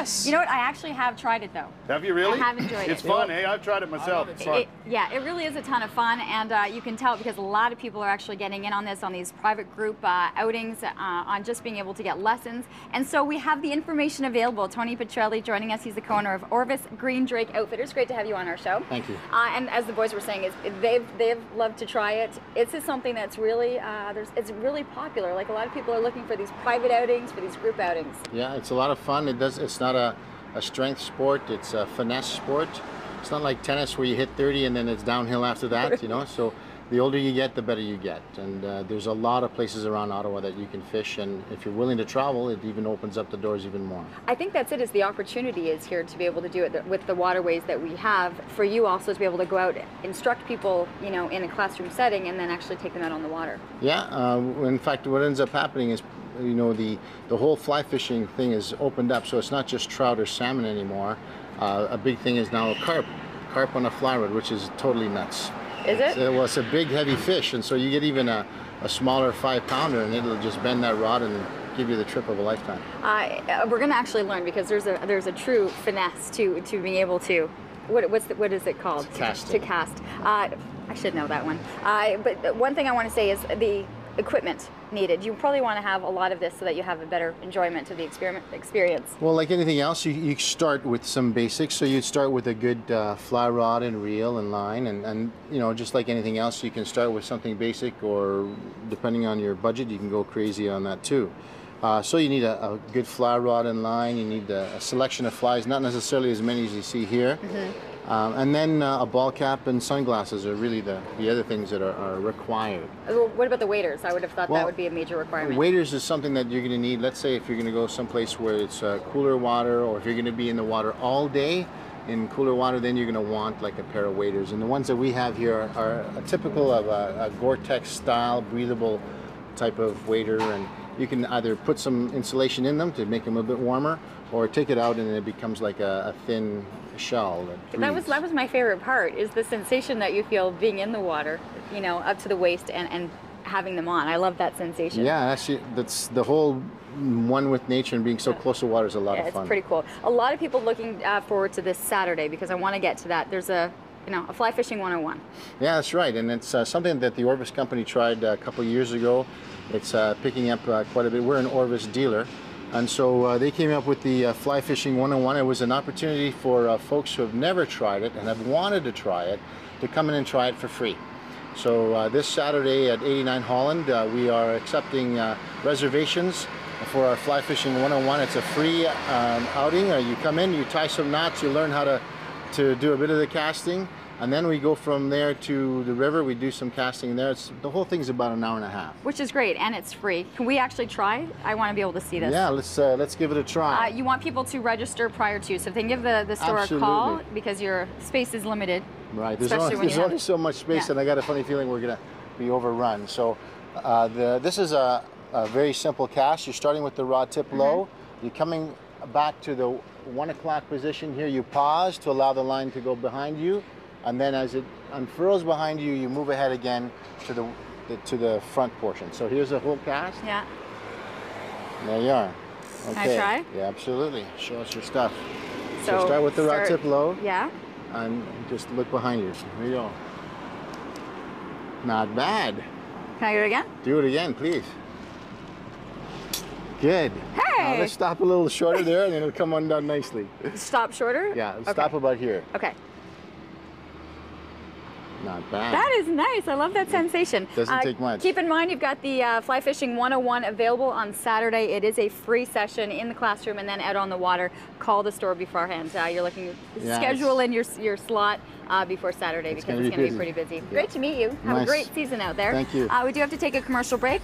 Yes. You know what? I actually have tried it though. Have you really? I have enjoyed it. It's fun, hey? I've tried it myself. It's fun. Yeah, it really is a ton of fun, and you can tell because a lot of people are actually getting in on this, on these private group outings, on just being able to get lessons. And so we have the information available. Tony Petrelli joining us. He's the co-owner of Orvis Green Drake Outfitters. Great to have you on our show. Thank you. And as the boys were saying, they've loved to try it. It's just something that's really it's really popular. Like a lot of people are looking for these private outings, for these group outings. Yeah, it's a lot of fun. It's not a strength sport. It's a finesse sport. It's not like tennis where you hit 30 and then it's downhill after that, you know. So the older you get, the better you get. And there's a lot of places around Ottawa that you can fish. And if you're willing to travel, it even opens up the doors even more. I think that's it, is the opportunity is here to be able to do it with the waterways that we have. For you also to be able to go out, instruct people, you know, in a classroom setting and then actually take them out on the water. Yeah, in fact, what ends up happening is, you know, the whole fly fishing thing is opened up. So it's not just trout or salmon anymore. A big thing is now carp on a fly rod, which is totally nuts. Is it? Well, it's a big, heavy fish, and so you get even a smaller 5-pounder, and it'll just bend that rod and give you the trip of a lifetime. We're going to actually learn, because there's a true finesse to being able to, what is it called? Casting. To cast. I should know that one. But one thing I want to say is the equipment needed. You probably want to have a lot of this so that you have a better enjoyment of the experience. Well, like anything else, you start with some basics. So you'd start with a good fly rod and reel and line, and you know, just like anything else, you can start with something basic, or depending on your budget, you can go crazy on that too. So you need a good fly rod and line. You need a selection of flies, not necessarily as many as you see here. Mm-hmm. And then a ball cap and sunglasses are really the other things that are required. What about the waders? I would have thought that would be a major requirement. Waders is something that you're going to need. Let's say if you're going to go someplace where it's cooler water, or if you're going to be in the water all day in cooler water, then you're going to want like a pair of waders. And the ones that we have here are a typical of a Gore-Tex style breathable type of wader, and you can either put some insulation in them to make them a bit warmer, or take it out and it becomes like a thin shell. That was my favorite part, is the sensation that you feel being in the water, you know, up to the waist and having them on. I love that sensation. Yeah, that's the whole one with nature, and being so close to water is a lot of fun. It's pretty cool. A lot of people looking forward to this Saturday, because I want to get to that. There's a fly fishing 101. Yeah, that's right, and it's something that the Orvis company tried a couple years ago. It's picking up quite a bit. We're an Orvis dealer, and so they came up with the Fly Fishing 101. It was an opportunity for folks who have never tried it and have wanted to try it to come in and try it for free. So this Saturday at 89 Holland, we are accepting reservations for our Fly Fishing 101. It's a free outing. You come in, you tie some knots, you learn how to do a bit of the casting, and then we go from there to the river. We do some casting there. The whole thing's about an hour and a half. Which is great, and it's free. Can we actually try? I want to be able to see this. Yeah, let's give it a try. You want people to register prior to, so if they can give the store a call, because your space is limited. Right, there's only so much space, and I got a funny feeling we're going to be overrun. So this is a very simple cast. You're starting with the rod tip low. You're coming back to the 1 o'clock position here. You pause to allow the line to go behind you, and then as it unfurls behind you, you move ahead again to the front portion. So here's the whole cast. Yeah. There you are. Okay. Can I try? Yeah, absolutely. Show us your stuff. So start with the rod tip low. Yeah. And just look behind you. Here you go. Not bad. Can I do it again? Do it again, please. Good. Hey! Let's stop a little shorter there, and then it'll come undone nicely. Stop shorter? Yeah, stop about here. Okay. Not bad. That is nice. I love that sensation. Doesn't take much. Keep in mind, you've got the Fly Fishing 101 available on Saturday. It is a free session in the classroom and then out on the water. Call the store beforehand. You're looking to schedule in your slot before Saturday, because it's going to be pretty busy. Yeah. Great to meet you. Have a great season out there. Thank you. We do have to take a commercial break.